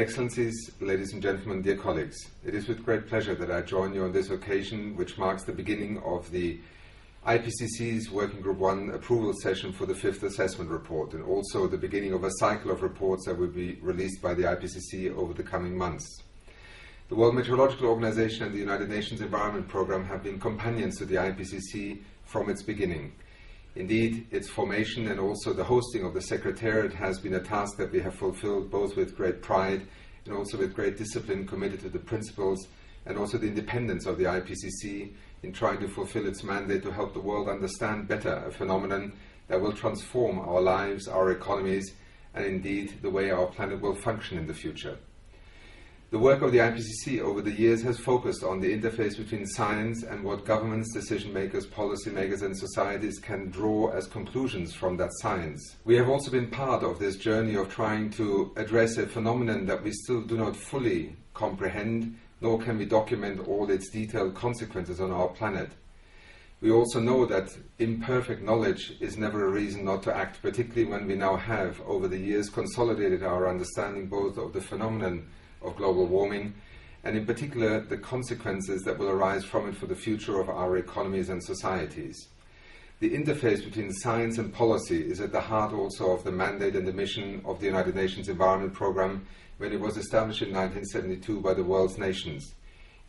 Excellencies, ladies and gentlemen, dear colleagues, it is with great pleasure that I join you on this occasion, which marks the beginning of the IPCC's Working Group 1 approval session for the 5th assessment report, and also the beginning of a cycle of reports that will be released by the IPCC over the coming months. The World Meteorological Organization and the United Nations Environment Programme have been companions to the IPCC from its beginning. Indeed, its formation and also the hosting of the Secretariat has been a task that we have fulfilled both with great pride and also with great discipline, committed to the principles and also the independence of the IPCC in trying to fulfill its mandate to help the world understand better a phenomenon that will transform our lives, our economies, and indeed the way our planet will function in the future. The work of the IPCC over the years has focused on the interface between science and what governments, decision makers, policy makers and societies can draw as conclusions from that science. We have also been part of this journey of trying to address a phenomenon that we still do not fully comprehend, nor can we document all its detailed consequences on our planet. We also know that imperfect knowledge is never a reason not to act, particularly when we now have, over the years, consolidated our understanding both of the phenomenon of global warming, and in particular the consequences that will arise from it for the future of our economies and societies. The interface between science and policy is at the heart also of the mandate and the mission of the United Nations Environment Programme when it was established in 1972 by the world's nations.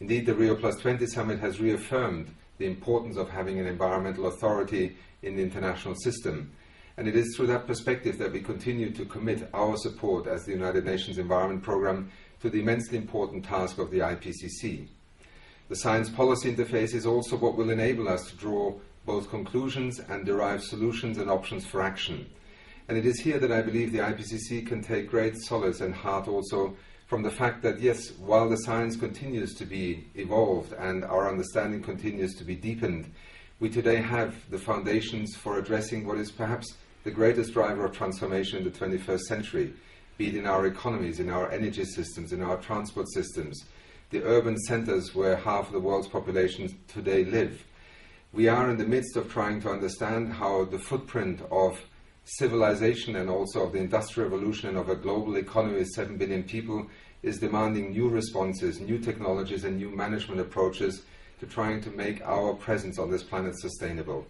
Indeed, the Rio+20 summit has reaffirmed the importance of having an environmental authority in the international system. And it is through that perspective that we continue to commit our support as the United Nations Environment Programme to the immensely important task of the IPCC. The science policy interface is also what will enable us to draw both conclusions and derive solutions and options for action. And it is here that I believe the IPCC can take great solace and heart also from the fact that, yes, while the science continues to be evolved and our understanding continues to be deepened, we today have the foundations for addressing what is perhaps the greatest driver of transformation in the 21st century, be it in our economies, in our energy systems, in our transport systems, the urban centers where half of the world's population today live. We are in the midst of trying to understand how the footprint of civilization and also of the Industrial Revolution and of a global economy with 7 billion people is demanding new responses, new technologies and new management approaches to trying to make our presence on this planet sustainable.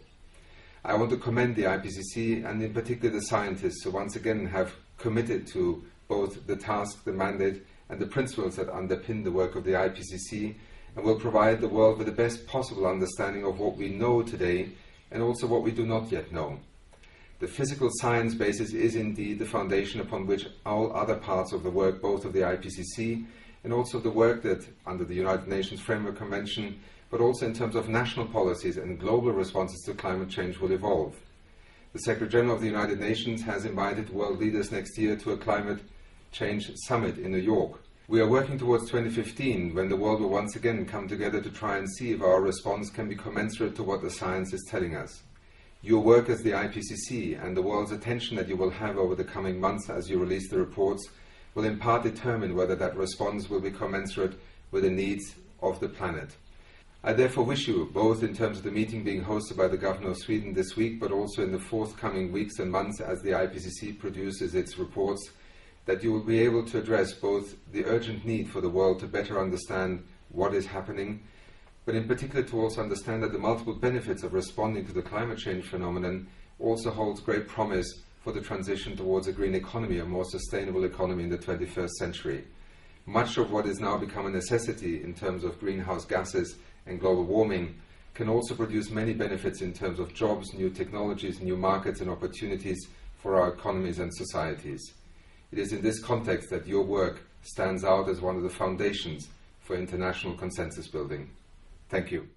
I want to commend the IPCC and in particular the scientists who once again have committed to both the task, the mandate and the principles that underpin the work of the IPCC and will provide the world with the best possible understanding of what we know today and also what we do not yet know. The physical science basis is indeed the foundation upon which all other parts of the work, both of the IPCC and also the work that under the United Nations Framework Convention, but also in terms of national policies and global responses to climate change, will evolve. The Secretary-General of the United Nations has invited world leaders next year to a climate change summit in New York. We are working towards 2015, when the world will once again come together to try and see if our response can be commensurate to what the science is telling us. Your work as the IPCC and the world's attention that you will have over the coming months as you release the reports will in part determine whether that response will be commensurate with the needs of the planet. I therefore wish you, both in terms of the meeting being hosted by the Governor of Sweden this week, but also in the forthcoming weeks and months as the IPCC produces its reports, that you will be able to address both the urgent need for the world to better understand what is happening, but in particular to also understand that the multiple benefits of responding to the climate change phenomenon also holds great promise for the transition towards a green economy, a more sustainable economy in the 21st century. Much of what is now become a necessity in terms of greenhouse gases and global warming can also produce many benefits in terms of jobs, new technologies, new markets and opportunities for our economies and societies. It is in this context that your work stands out as one of the foundations for international consensus building. Thank you.